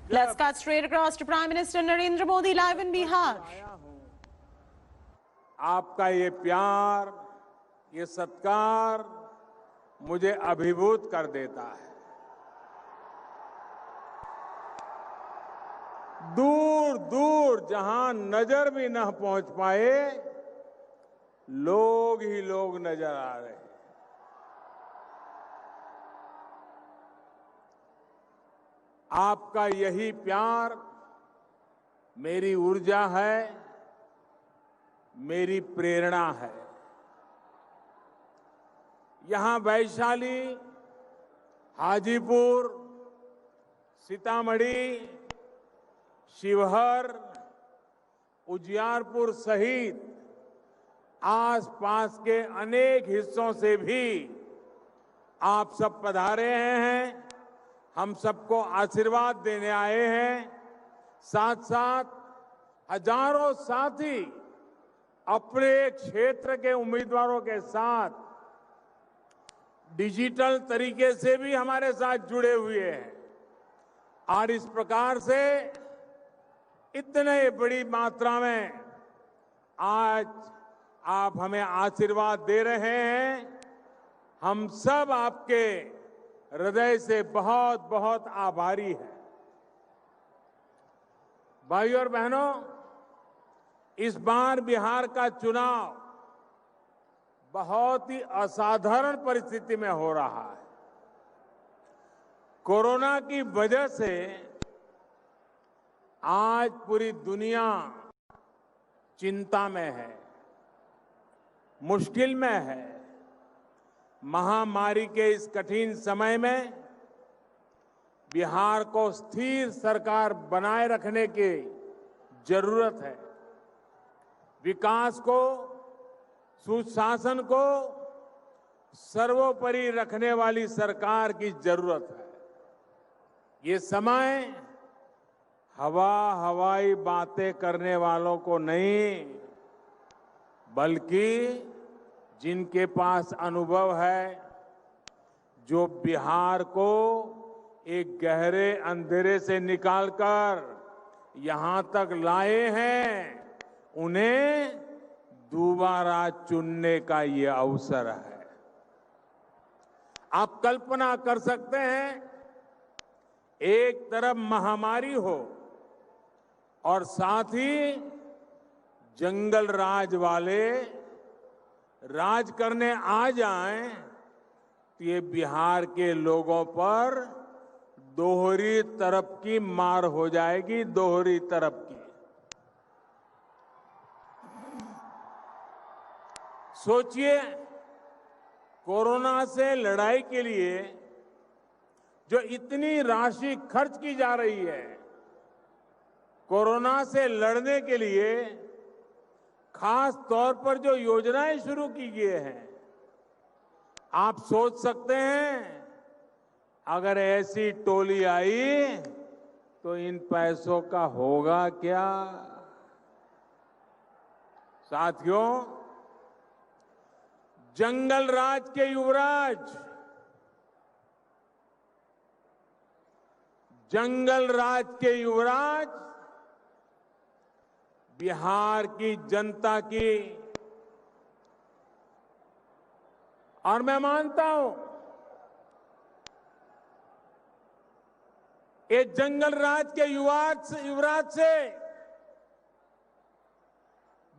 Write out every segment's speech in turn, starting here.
Let's cut straight across to Prime Minister Narendra Modi live in Bihar. आपका ये प्यार, ये सत्कार मुझे अभिभूत कर देता है। दूर दूर जहां नजर भी न पहुंच पाए, लोग ही लोग नजर आ रहे हैं। आपका यही प्यार मेरी ऊर्जा है, मेरी प्रेरणा है। यहां वैशाली, हाजीपुर, सीतामढ़ी, शिवहर, उजियारपुर सहित आसपास के अनेक हिस्सों से भी आप सब पधारे हैं, हम सबको आशीर्वाद देने आए हैं। साथ साथ हजारों साथी अपने क्षेत्र के उम्मीदवारों के साथ डिजिटल तरीके से भी हमारे साथ जुड़े हुए हैं और इस प्रकार से इतने बड़ी मात्रा में आज आप हमें आशीर्वाद दे रहे हैं। हम सब आपके हृदय से बहुत बहुत आभारी हैं। भाइयों और बहनों, इस बार बिहार का चुनाव बहुत ही असाधारण परिस्थिति में हो रहा है। कोरोना की वजह से आज पूरी दुनिया चिंता में है, मुश्किल में है। महामारी के इस कठिन समय में बिहार को स्थिर सरकार बनाए रखने की जरूरत है। विकास को, सुशासन को सर्वोपरि रखने वाली सरकार की जरूरत है। ये समय हवाई बातें करने वालों को नहीं, बल्कि जिनके पास अनुभव है, जो बिहार को एक गहरे अंधेरे से निकालकर यहां तक लाए हैं, उन्हें दोबारा चुनने का ये अवसर है। आप कल्पना कर सकते हैं, एक तरफ महामारी हो और साथ ही जंगल राज वाले राज करने आ जाएं, तो ये बिहार के लोगों पर दोहरी तरफ की मार हो जाएगी, दोहरी तरफ की। सोचिए, कोरोना से लड़ाई के लिए जो इतनी राशि खर्च की जा रही है, कोरोना से लड़ने के लिए खास तौर पर जो योजनाएं शुरू की गई हैं, आप सोच सकते हैं अगर ऐसी टोली आई तो इन पैसों का होगा क्या। साथियों, जंगल राज के युवराज, जंगल राज के युवराज बिहार की जनता की, और मैं मानता हूं ये जंगल राज के युवराज से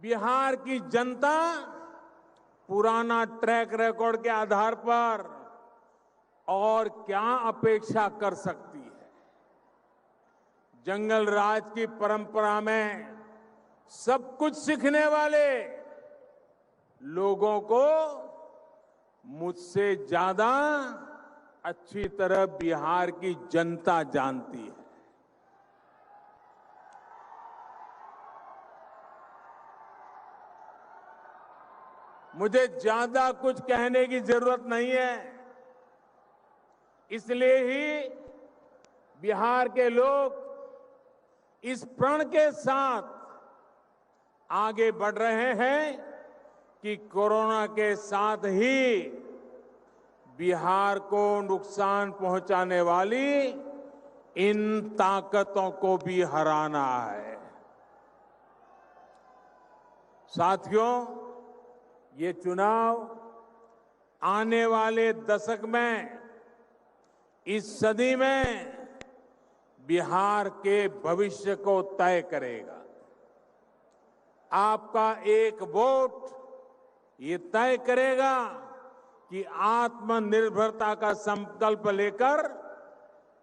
बिहार की जनता पुराना ट्रैक रिकॉर्ड के आधार पर और क्या अपेक्षा कर सकती है। जंगल राज की परंपरा में सब कुछ सीखने वाले लोगों को मुझसे ज्यादा अच्छी तरह बिहार की जनता जानती है। मुझे ज्यादा कुछ कहने की जरूरत नहीं है, इसलिए ही बिहार के लोग इस प्रण के साथ आगे बढ़ रहे हैं कि कोरोना के साथ ही बिहार को नुकसान पहुंचाने वाली इन ताकतों को भी हराना है। साथियों, ये चुनाव आने वाले दशक में, इस सदी में बिहार के भविष्य को तय करेगा। आपका एक वोट ये तय करेगा कि आत्मनिर्भरता का संकल्प लेकर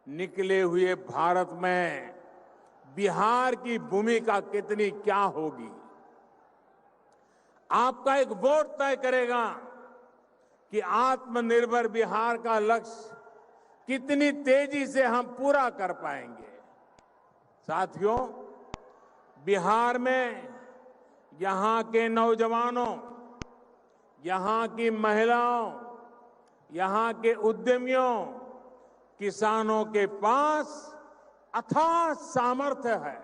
निकले हुए भारत में बिहार की भूमिका कितनी क्या होगी। आपका एक वोट तय करेगा कि आत्मनिर्भर बिहार का लक्ष्य कितनी तेजी से हम पूरा कर पाएंगे। साथियों, बिहार में यहां के नौजवानों, यहां की महिलाओं, यहां के उद्यमियों, किसानों के पास अथाह सामर्थ्य है।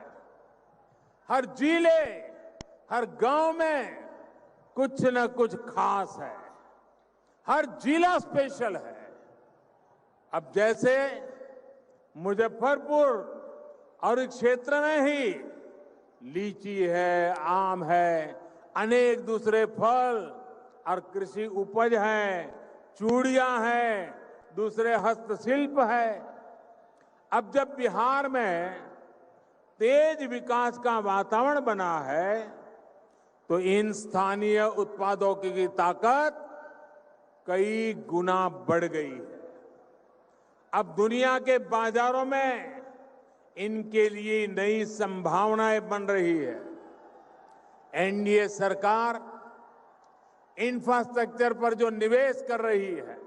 हर जिले, हर गांव में कुछ न कुछ खास है। हर जिला स्पेशल है। अब जैसे मुजफ्फरपुर और इस क्षेत्र में ही लीची है, आम है, अनेक दूसरे फल और कृषि उपज है, चूड़ियां हैं, दूसरे हस्तशिल्प है। अब जब बिहार में तेज विकास का वातावरण बना है तो इन स्थानीय उत्पादों की ताकत कई गुना बढ़ गई है। अब दुनिया के बाजारों में इनके लिए नई संभावनाएं बन रही है। एनडीए सरकार इंफ्रास्ट्रक्चर पर जो निवेश कर रही है,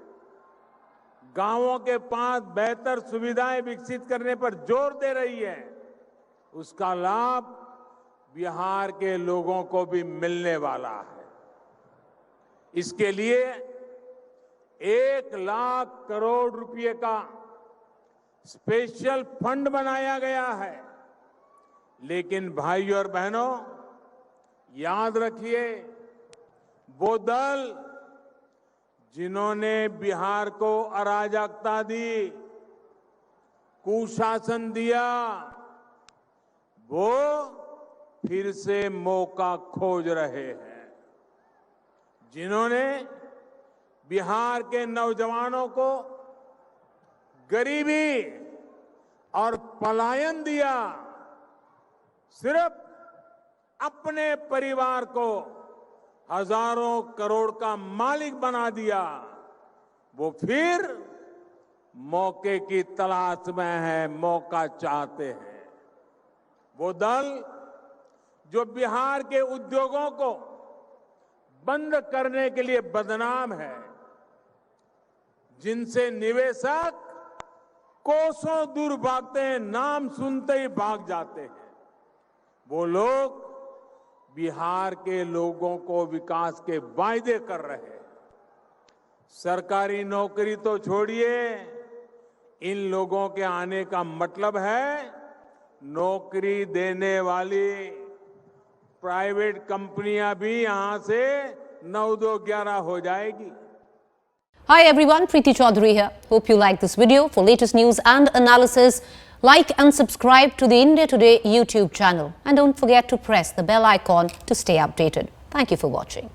गांवों के पास बेहतर सुविधाएं विकसित करने पर जोर दे रही है, उसका लाभ बिहार के लोगों को भी मिलने वाला है। इसके लिए 1 लाख करोड़ रुपए का स्पेशल फंड बनाया गया है। लेकिन भाइयों और बहनों, याद रखिए, वो दल जिन्होंने बिहार को अराजकता दी, कुशासन दिया, वो फिर से मौका खोज रहे हैं। जिन्होंने बिहार के नौजवानों को गरीबी और पलायन दिया, सिर्फ अपने परिवार को हजारों करोड़ का मालिक बना दिया, वो फिर मौके की तलाश में है, मौका चाहते हैं। वो दल जो बिहार के उद्योगों को बंद करने के लिए बदनाम है, जिनसे निवेशक कोसों दूर भागते हैं, नाम सुनते ही भाग जाते हैं, वो लोग बिहार के लोगों को विकास के वायदे कर रहे हैं। सरकारी नौकरी तो छोड़िए, इन लोगों के आने का मतलब है नौकरी देने वाली प्राइवेट कंपनियां भी यहां से 9, 2, 11 हो जाएगी। Hi everyone, Preeti Chaudhary here. Hope you like this video. For latest news and analysis, like and subscribe to the India Today YouTube channel. And don't forget to press the bell icon to stay updated. Thank you for watching.